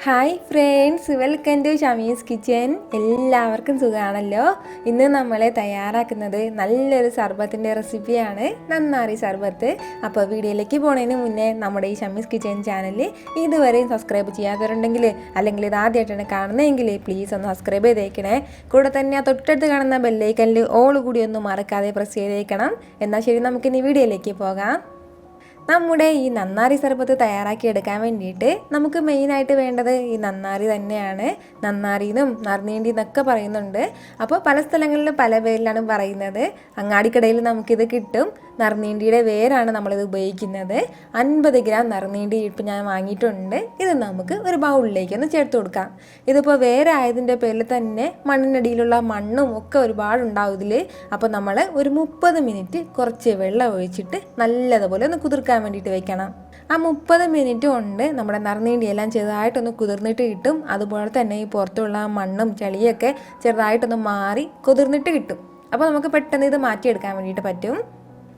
Hi friends, welcome to Shami's kitchen. എല്ലാവർക്കും സുഖമാണല്ലോ. ഇന്ന് നമ്മൾ തയ്യാറാക്കുന്നത് നല്ലൊരു സർബത്തിൻ്റെ റെസിപ്പിയാണ്, നന്നാരി സർബത്ത്. അപ്പോൾ വീഡിയോയിലേക്ക് പോകുന്നതിന് മുന്നേ നമ്മുടെ ഈ ഷമീസ് കിച്ചൻ ചാനൽ ഇതുവരെയും സബ്സ്ക്രൈബ് ചെയ്യാത്തവരുണ്ടെങ്കിൽ, അല്ലെങ്കിൽ ഇത് ആദ്യമായിട്ടാണ് കാണുന്നതെങ്കിൽ പ്ലീസ് ഒന്ന് സബ്സ്ക്രൈബ് ചെയ്തേക്കണേ. കൂടെ തന്നെ തൊട്ടടുത്ത് കാണുന്ന ബെല്ലൈക്കനിൽ ഓൾ കൂടി ഒന്നും മറക്കാതെ പ്രസ് ചെയ്തേക്കണം. എന്നാൽ ശരി, നമുക്കിനി വീഡിയോയിലേക്ക് പോകാം. നമ്മുടെ ഈ നന്നാരി സർബത്ത് തയ്യാറാക്കിയെടുക്കാൻ വേണ്ടിയിട്ട് നമുക്ക് മെയിനായിട്ട് വേണ്ടത് ഈ നന്നാരി തന്നെയാണ്. നന്നാരിന്നും നറുനീണ്ടി എന്നൊക്കെ പറയുന്നുണ്ട്. അപ്പോൾ പല സ്ഥലങ്ങളിലും പല പേരിലാണ് പറയുന്നത്. അങ്ങാടിക്കടയിൽ നമുക്കിത് കിട്ടും. നറുനീണ്ടിയുടെ വേരാണ് നമ്മളിത് ഉപയോഗിക്കുന്നത്. 50 ഗ്രാം നറുനീണ്ടി ഇപ്പം ഞാൻ വാങ്ങിയിട്ടുണ്ട്. ഇത് നമുക്ക് ഒരു ബൗളിലേക്ക് ഒന്ന് ചേർത്ത് കൊടുക്കാം. ഇതിപ്പോൾ വേരായതിൻ്റെ പേരിൽ തന്നെ മണ്ണിനടിയിലുള്ള മണ്ണും ഒക്കെ ഒരുപാടുണ്ടാവും ഇതിൽ. അപ്പോൾ നമ്മൾ ഒരു 30 മിനിറ്റ് കുറച്ച് വെള്ളം ഒഴിച്ചിട്ട് നല്ലതുപോലെ ഒന്ന് കുതിർക്കാൻ വേണ്ടിയിട്ട് വെക്കണം. ആ 30 മിനിറ്റ് കൊണ്ട് നമ്മുടെ നറുനീണ്ടിയെല്ലാം ചെറുതായിട്ടൊന്ന് കുതിർന്നിട്ട് കിട്ടും. അതുപോലെ തന്നെ ഈ പുറത്തുള്ള മണ്ണും ചെളിയൊക്കെ ചെറുതായിട്ടൊന്ന് മാറി കുതിർന്നിട്ട് കിട്ടും. അപ്പോൾ നമുക്ക് പെട്ടെന്ന് ഇത് മാറ്റിയെടുക്കാൻ വേണ്ടിയിട്ട് പറ്റും.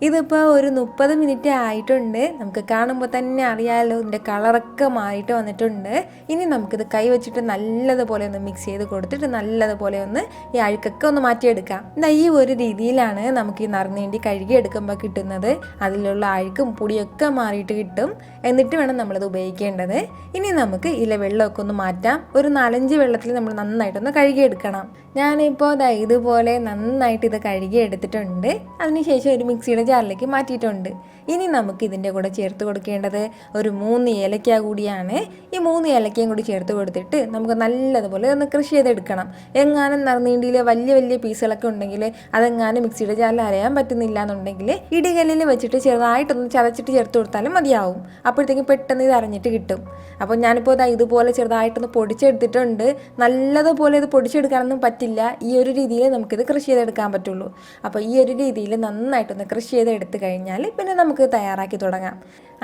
ഇതിപ്പോൾ ഒരു 30 മിനിറ്റ് ആയിട്ടുണ്ട്. നമുക്ക് കാണുമ്പോൾ തന്നെ അറിയാമല്ലോ, ഇതിൻ്റെ കളറൊക്കെ മാറിയിട്ട് വന്നിട്ടുണ്ട്. ഇനി നമുക്കിത് കൈ വെച്ചിട്ട് നല്ലതുപോലെ ഒന്ന് മിക്സ് ചെയ്ത് കൊടുത്തിട്ട് നല്ലതുപോലെ ഒന്ന് ഈ അഴുക്കൊക്കെ ഒന്ന് മാറ്റിയെടുക്കാം. ഈ ഒരു രീതിയിലാണ് നമുക്ക് ഈ നറുനീണ്ടി കഴുകിയെടുക്കുമ്പോൾ കിട്ടുന്നത്. അതിലുള്ള അഴുക്കും പൊടിയൊക്കെ മാറിയിട്ട് കിട്ടും. എന്നിട്ട് വേണം നമ്മളിത് ഉപയോഗിക്കേണ്ടത്. ഇനി നമുക്ക് ഇതിലെ വെള്ളമൊക്കെ ഒന്ന് മാറ്റാം. ഒരു 4-5 വെള്ളത്തിൽ നമ്മൾ നന്നായിട്ടൊന്ന് കഴുകിയെടുക്കണം. ഞാനിപ്പോൾ ഇതുപോലെ നന്നായിട്ട് ഇത് കഴുകിയെടുത്തിട്ടുണ്ട്. അതിനുശേഷം ഒരു മിക്സിയുടെ ജാറിലേക്ക് മാറ്റിയിട്ടുണ്ട്. ഇനി നമുക്ക് ഇതിൻ്റെ കൂടെ ചേർത്ത് കൊടുക്കേണ്ടത് ഒരു 3 ഏലക്ക കൂടിയാണ്. ഈ 3 ഏലക്കയും കൂടി ചേർത്ത് കൊടുത്തിട്ട് നമുക്ക് നല്ലതുപോലെ ഒന്ന് കൃഷി ചെയ്തെടുക്കണം. എങ്ങാനും നറുനീണ്ടിയിൽ വലിയ വലിയ പീസുകളൊക്കെ ഉണ്ടെങ്കിൽ അതെങ്ങാനും മിക്സിയുടെ ജാറിൽ അരയാൻ പറ്റുന്നില്ല എന്നുണ്ടെങ്കിൽ ഇടികല്ലിൽ വെച്ചിട്ട് ചെറുതായിട്ടൊന്ന് ചതച്ചിട്ട് ചേർത്ത് കൊടുത്താലും മതിയാവും. അപ്പോഴത്തേക്കും പെട്ടെന്ന് ഇത് അരഞ്ഞിട്ട് കിട്ടും. അപ്പോൾ ഞാനിപ്പോൾ ഇതുപോലെ ചെറുതായിട്ടൊന്ന് പൊടിച്ചെടുത്തിട്ടുണ്ട്. നല്ലതുപോലെ ഇത് പൊടിച്ചെടുക്കാനൊന്നും പറ്റില്ല. ഈ ഒരു രീതിയിൽ നമുക്കിത് കൃഷി ചെയ്തെടുക്കാൻ പറ്റുള്ളൂ. അപ്പോൾ ഈ ഒരു രീതിയിൽ നന്നായിട്ടൊന്ന് കൃഷി ചെയ്തെടുത്ത് കഴിഞ്ഞാൽ പിന്നെ നമുക്ക് തയ്യാറാക്കി തുടങ്ങാം.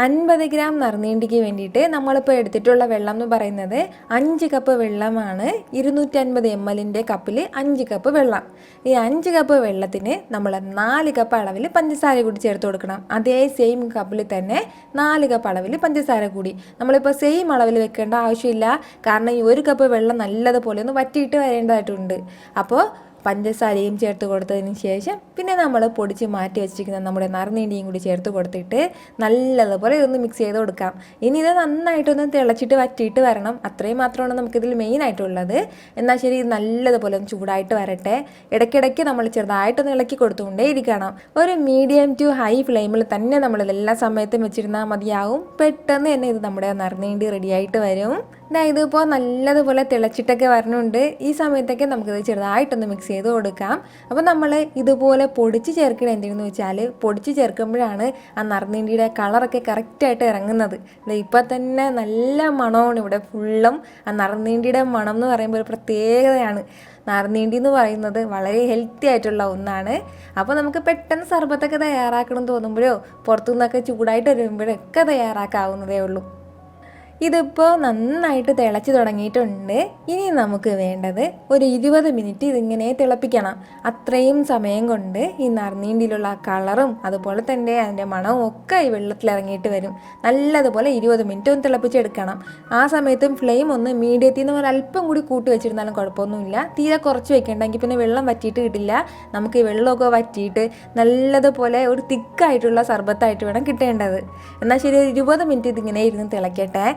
50 ഗ്രാം നറുനീണ്ടിക്ക് വേണ്ടിയിട്ട് നമ്മളിപ്പോൾ എടുത്തിട്ടുള്ള വെള്ളം എന്ന് പറയുന്നത് 5 കപ്പ് വെള്ളമാണ്. 250 ml കപ്പിൽ 5 കപ്പ് വെള്ളം. ഈ 5 കപ്പ് വെള്ളത്തിന് നമ്മൾ 4 കപ്പ് അളവിൽ പഞ്ചസാര കൂടി ചേർത്ത് കൊടുക്കണം. അതേ സെയിം കപ്പിൽ തന്നെ 4 കപ്പ് അളവിൽ പഞ്ചസാര കൂടി. നമ്മളിപ്പോൾ സെയിം അളവിൽ വെക്കേണ്ട ആവശ്യമില്ല. കാരണം ഈ 1 കപ്പ് വെള്ളം നല്ലതുപോലെ ഒന്ന് വറ്റിയിട്ട് വരേണ്ടതായിട്ടുണ്ട്. അപ്പോൾ പഞ്ചസാരയും ചേർത്ത് കൊടുത്തതിന് ശേഷം പിന്നെ നമ്മൾ പൊടിച്ച് മാറ്റി വെച്ചിരിക്കുന്ന നമ്മുടെ നറുനീണ്ടിയും കൂടി ചേർത്ത് കൊടുത്തിട്ട് നല്ലതുപോലെ ഇതൊന്ന് മിക്സ് ചെയ്ത് കൊടുക്കാം. ഇനി ഇത് നന്നായിട്ടൊന്ന് തിളച്ചിട്ട് വറ്റിയിട്ട് വരണം. അത്രയും മാത്രമാണ് നമുക്കിതിൽ മെയിനായിട്ടുള്ളത്. എന്നാൽ ശരി, നല്ലതുപോലെ ഒന്ന് ചൂടായിട്ട് വരട്ടെ. ഇടയ്ക്കിടയ്ക്ക് നമ്മൾ ചെറുതായിട്ടൊന്ന് ഇളക്കി കൊടുത്തുകൊണ്ടേ ഇരിക്കണം. ഒരു മീഡിയം ടു ഹൈ ഫ്ലെയിമിൽ തന്നെ നമ്മളിതെല്ലാ സമയത്തും വെച്ചിരുന്നാൽ മതിയാവും. പെട്ടെന്ന് തന്നെ ഇത് നമ്മുടെ നറുനീണ്ടി റെഡിയായിട്ട് വരും. ഇതിപ്പോൾ നല്ലതുപോലെ തിളച്ചിട്ടൊക്കെ വരണുണ്ട്. ഈ സമയത്തൊക്കെ നമുക്കിത് ചെറുതായിട്ടൊന്ന് മിക്സ് ചെയ്ത് കൊടുക്കാം. അപ്പോൾ നമ്മൾ ഇതുപോലെ പൊടിച്ച് ചേർക്കണം. എന്തിനെന്ന് വെച്ചാൽ പൊടിച്ച് ചേർക്കുമ്പോഴാണ് ആ നറുനീണ്ടിയുടെ കളറൊക്കെ കറക്റ്റായിട്ട് ഇറങ്ങുന്നത്. ഇപ്പോൾ തന്നെ നല്ല മണമാണ് ഇവിടെ ഫുള്ളും. ആ നറുനീണ്ടിയുടെ മണം എന്ന് പറയുമ്പോൾ ഒരു പ്രത്യേകതയാണ്. നറുനീണ്ടി എന്ന് പറയുന്നത് വളരെ ഹെൽത്തി ആയിട്ടുള്ള ഒന്നാണ്. അപ്പോൾ നമുക്ക് പെട്ടെന്ന് സർബത്തൊക്കെ തയ്യാറാക്കണം തോന്നുമ്പോഴോ പുറത്തുനിന്നൊക്കെ ചൂടായിട്ട് വരുമ്പോഴൊക്കെ തയ്യാറാക്കാവുന്നതേ ഉള്ളൂ. ഇതിപ്പോൾ നന്നായിട്ട് തിളച്ച് തുടങ്ങിയിട്ടുണ്ട്. ഇനി നമുക്ക് വേണ്ടത് ഒരു 20 മിനിറ്റ് ഇതിങ്ങനെ തിളപ്പിക്കണം. അത്രയും സമയം കൊണ്ട് ഈ നറുനീണ്ടിയിലുള്ള കളറും അതുപോലെ തന്നെ അതിൻ്റെ മണവും ഒക്കെ ഈ വെള്ളത്തിലിറങ്ങിയിട്ട് വരും. നല്ലതുപോലെ 20 മിനിറ്റ് ഒന്ന് തിളപ്പിച്ചെടുക്കണം. ആ സമയത്തും ഫ്ലെയിം ഒന്ന് മീഡിയത്തിൽ നിന്ന് ഒരല്പം കൂടി കൂട്ടി വെച്ചിരുന്നാലും കുഴപ്പമൊന്നുമില്ല. തീരെ കുറച്ച് വെക്കേണ്ടെങ്കിൽ പിന്നെ വെള്ളം വറ്റിയിട്ട് കിട്ടില്ല. നമുക്ക് ഈ വെള്ളമൊക്കെ വറ്റിയിട്ട് നല്ലതുപോലെ ഒരു തിക്കായിട്ടുള്ള സർബത്തായിട്ട് വേണം കിട്ടേണ്ടത്. എന്നാൽ ശരി, 20 മിനിറ്റ് ഇതിങ്ങനെ ഇരുന്ന് തിളയ്ക്കട്ടെ.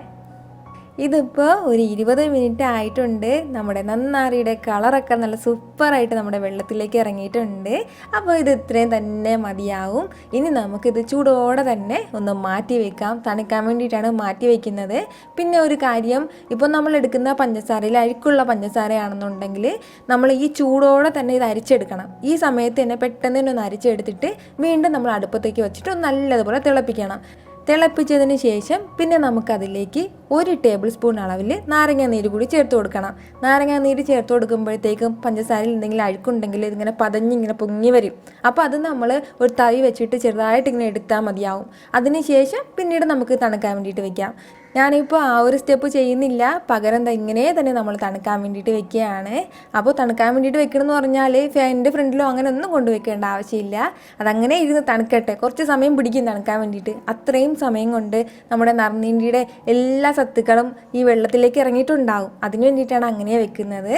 ഇതിപ്പോൾ ഒരു 20 മിനിറ്റ് ആയിട്ടുണ്ട്. നമ്മുടെ നന്നാരിയുടെ കളറൊക്കെ നല്ല സൂപ്പറായിട്ട് നമ്മുടെ വെള്ളത്തിലേക്ക് ഇറങ്ങിയിട്ടുണ്ട്. അപ്പോൾ ഇത് ഇത്രയും തന്നെ മതിയാവും. ഇനി നമുക്കിത് ചൂടോടെ തന്നെ ഒന്ന് മാറ്റി വെക്കാം. തണുക്കാൻ വേണ്ടിയിട്ടാണ് മാറ്റി വയ്ക്കുന്നത്. പിന്നെ ഒരു കാര്യം, ഇപ്പോൾ നമ്മൾ എടുക്കുന്ന പഞ്ചസാരയിൽ അഴുക്കുള്ള പഞ്ചസാരയാണെന്നുണ്ടെങ്കിൽ നമ്മൾ ഈ ചൂടോടെ തന്നെ ഇത് അരിച്ചെടുക്കണം. ഈ സമയത്ത് തന്നെ പെട്ടെന്ന് തന്നെ ഒന്ന് അരിച്ചെടുത്തിട്ട് വീണ്ടും നമ്മൾ അടുപ്പത്തേക്ക് വെച്ചിട്ട് നല്ലതുപോലെ തിളപ്പിക്കണം. തിളപ്പിച്ചതിന് ശേഷം പിന്നെ നമുക്കതിലേക്ക് 1 ടേബിൾ സ്പൂൺ അളവിൽ നാരങ്ങാനീര് കൂടി ചേർത്ത് കൊടുക്കണം. നാരങ്ങാനീര് ചേർത്ത് കൊടുക്കുമ്പോഴത്തേക്കും പഞ്ചസാരയിൽ എന്തെങ്കിലും അഴുക്കുണ്ടെങ്കിൽ ഇതിങ്ങനെ പതഞ്ഞിങ്ങനെ പൊങ്ങി വരും. അപ്പോൾ അത് നമ്മൾ ഒരു തവി വെച്ചിട്ട് ചെറുതായിട്ട് ഇങ്ങനെ എടുത്താൽ മതിയാവും. അതിന് ശേഷം പിന്നീട് നമുക്ക് തണുക്കാൻ വേണ്ടിയിട്ട് വെക്കാം. ഞാനിപ്പോൾ ആ ഒരു സ്റ്റെപ്പ് ചെയ്യുന്നില്ല, പകരം ഇങ്ങനെ തന്നെ നമ്മൾ തണുക്കാൻ വേണ്ടിയിട്ട് വെക്കുകയാണ്. അപ്പോൾ തണുക്കാൻ വേണ്ടിയിട്ട് വെക്കണമെന്ന് പറഞ്ഞാൽ ഫാനിൻ്റെ ഫ്രണ്ടിലോ അങ്ങനെ ഒന്നും കൊണ്ടുവയ്ക്കേണ്ട ആവശ്യമില്ല. അതങ്ങനെ ഇരുന്ന് തണുക്കട്ടെ, കുറച്ച് സമയം പിടിക്കും തണുക്കാൻ വേണ്ടിയിട്ട്. അത്രയും സമയം കൊണ്ട് നമ്മുടെ നറുനീണ്ടിയുടെ എല്ലാ സത്തുക്കളും ഈ വെള്ളത്തിലേക്ക് ഇറങ്ങിയിട്ടുണ്ടാവും. അതിന് വേണ്ടിയിട്ടാണ് അങ്ങനെ വെക്കുന്നത്.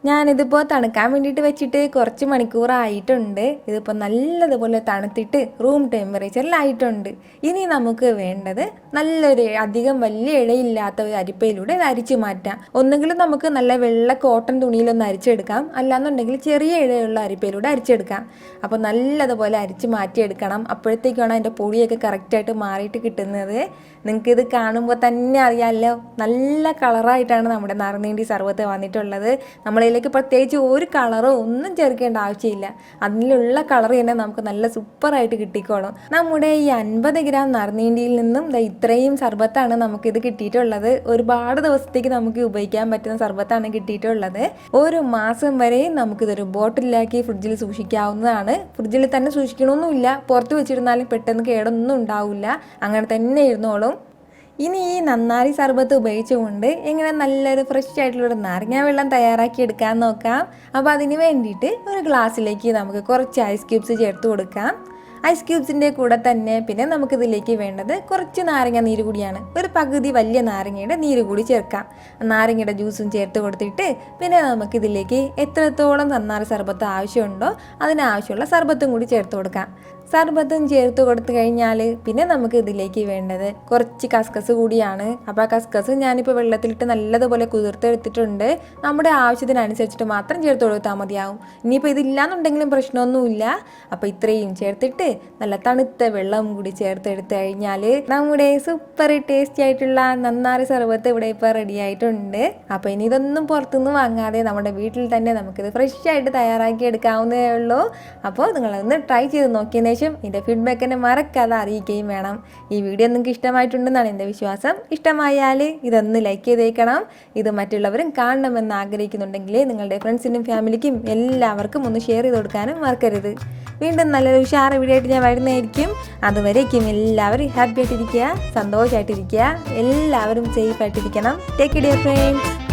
ഞാനിതിപ്പോൾ തണുക്കാൻ വേണ്ടിയിട്ട് വെച്ചിട്ട് കുറച്ച് മണിക്കൂറായിട്ടുണ്ട്. ഇതിപ്പോൾ നല്ലതുപോലെ തണുത്തിട്ട് റൂം ടെമ്പറേച്ചറിലായിട്ടുണ്ട്. ഇനി നമുക്ക് വേണ്ടത് നല്ലൊരു അധികം വലിയ ഇഴയില്ലാത്ത ഒരു അരിപ്പയിലൂടെ ഇത് അരിച്ചു മാറ്റാം. ഒന്നുകിലും നമുക്ക് നല്ല വെള്ള കോട്ടൺ തുണിയിലൊന്ന് അരിച്ചെടുക്കാം, അല്ലാന്നുണ്ടെങ്കിൽ ചെറിയ ഇഴയുള്ള അരിപ്പയിലൂടെ അരിച്ചെടുക്കാം. അപ്പോൾ നല്ലതുപോലെ അരിച്ച് മാറ്റിയെടുക്കണം. അപ്പോഴത്തേക്കാണ് അതിൻ്റെ പൊടിയൊക്കെ കറക്റ്റായിട്ട് മാറിയിട്ട് കിട്ടുന്നത്. നിങ്ങൾക്കിത് കാണുമ്പോൾ തന്നെ അറിയാമല്ലോ, നല്ല കളറായിട്ടാണ് നമ്മുടെ നറുനീണ്ടി സർബത്ത് വന്നിട്ടുള്ളത്. നമ്മളിലേക്ക് പ്രത്യേകിച്ച് ഒരു കളറോ ഒന്നും ചേർക്കേണ്ട ആവശ്യമില്ല. അതിലുള്ള കളർ തന്നെ നമുക്ക് നല്ല സൂപ്പറായിട്ട് കിട്ടിക്കോളും. നമ്മുടെ ഈ 50 ഗ്രാം നറുനീണ്ടിയിൽ നിന്നും ഇത്രയും സർബത്താണ് നമുക്കിത് കിട്ടിയിട്ടുള്ളത്. ഒരുപാട് ദിവസത്തേക്ക് നമുക്ക് ഉപയോഗിക്കാൻ പറ്റുന്ന സർബത്താണ് കിട്ടിയിട്ടുള്ളത്. ഒരു മാസം വരെ നമുക്കിതൊരു ബോട്ടിലാക്കി ഫ്രിഡ്ജിൽ സൂക്ഷിക്കാവുന്നതാണ്. ഫ്രിഡ്ജിൽ തന്നെ സൂക്ഷിക്കണമെന്നില്ല, പുറത്ത് വെച്ചിരുന്നാലും പെട്ടെന്ന് കേടൊന്നും ഉണ്ടാവില്ല, അങ്ങനെ തന്നെ ഇരുന്നോളും. ഇനി ഈ നന്നാരി സർബത്ത് ഉപയോഗിച്ചുകൊണ്ട് എങ്ങനെ നല്ലൊരു ഫ്രഷ് ആയിട്ടുള്ളൊരു നാരങ്ങ വെള്ളം തയ്യാറാക്കി എടുക്കാൻ നോക്കാം. അപ്പോൾ അതിന് വേണ്ടിയിട്ട് ഒരു ഗ്ലാസ്സിലേക്ക് നമുക്ക് കുറച്ച് ഐസ് ക്യൂബ്സ് ചേർത്ത് കൊടുക്കാം. ഐസ് ക്യൂബ്സിൻ്റെ കൂടെ തന്നെ പിന്നെ നമുക്കിതിലേക്ക് വേണ്ടത് കുറച്ച് നാരങ്ങ നീര് കൂടിയാണ്. ഒരു പകുതി വലിയ നാരങ്ങയുടെ നീര് കൂടി ചേർക്കാം. നാരങ്ങയുടെ ജ്യൂസും ചേർത്ത് കൊടുത്തിട്ട് പിന്നെ നമുക്കിതിലേക്ക് എത്രത്തോളം നന്നാരി സർബത്ത് ആവശ്യമുണ്ടോ അതിനാവശ്യമുള്ള സർബത്തും കൂടി ചേർത്ത് കൊടുക്കാം. സർബത്തും ചേർത്ത് കൊടുത്തു കഴിഞ്ഞാൽ പിന്നെ നമുക്ക് ഇതിലേക്ക് വേണ്ടത് കുറച്ച് കസ്കസ് കൂടിയാണ്. അപ്പോൾ ആ കസ്കസ് ഞാനിപ്പോൾ വെള്ളത്തിലിട്ട് നല്ലതുപോലെ കുതിർത്തെടുത്തിട്ടുണ്ട്. നമ്മുടെ ആവശ്യത്തിനനുസരിച്ചിട്ട് മാത്രം ചേർത്ത് കൊടുത്താൽ മതിയാവും. ഇനിയിപ്പോൾ ഇതില്ലാന്നുണ്ടെങ്കിലും പ്രശ്നമൊന്നുമില്ല. അപ്പോൾ ഇത്രയും ചേർത്തിട്ട് നല്ല തണുത്ത വെള്ളം കൂടി ചേർത്തെടുത്ത് കഴിഞ്ഞാൽ നമ്മുടെ സൂപ്പർ ടേസ്റ്റി ആയിട്ടുള്ള നന്നാരി സർബത്ത് ഇവിടെ ഇപ്പോൾ റെഡി ആയിട്ടുണ്ട്. അപ്പോൾ ഇനി ഇതൊന്നും പുറത്തുനിന്ന് വാങ്ങാതെ നമ്മുടെ വീട്ടിൽ തന്നെ നമുക്കിത് ഫ്രഷ് ആയിട്ട് തയ്യാറാക്കി എടുക്കാവുന്നതേ ഉള്ളൂ. അപ്പോൾ നിങ്ങളൊന്ന് ട്രൈ ചെയ്ത് നോക്കിയതിന് ഇതിൻ്റെ ഫീഡ്ബാക്ക് എന്നെ മറക്കാതെ അറിയിക്കുകയും വേണം. ഈ വീഡിയോ നിങ്ങൾക്ക് ഇഷ്ടമായിട്ടുണ്ടെന്നാണ് എൻ്റെ വിശ്വാസം. ഇഷ്ടമായാൽ ഇതൊന്ന് ലൈക്ക് ചെയ്തേക്കണം. ഇത് മറ്റുള്ളവരും കാണണമെന്ന് ആഗ്രഹിക്കുന്നുണ്ടെങ്കിൽ നിങ്ങളുടെ ഫ്രണ്ട്സിനും ഫാമിലിക്കും എല്ലാവർക്കും ഒന്ന് ഷെയർ ചെയ്ത് കൊടുക്കാനും മറക്കരുത്. വീണ്ടും നല്ലൊരു ഉഷാറ് വീഡിയോ ആയിട്ട് ഞാൻ വരുന്നതായിരിക്കും. അതുവരേക്കും എല്ലാവരും ഹാപ്പി ആയിട്ടിരിക്കുക, സന്തോഷമായിട്ടിരിക്കുക, എല്ലാവരും സേഫ് ആയിട്ടിരിക്കണം. Take care friends.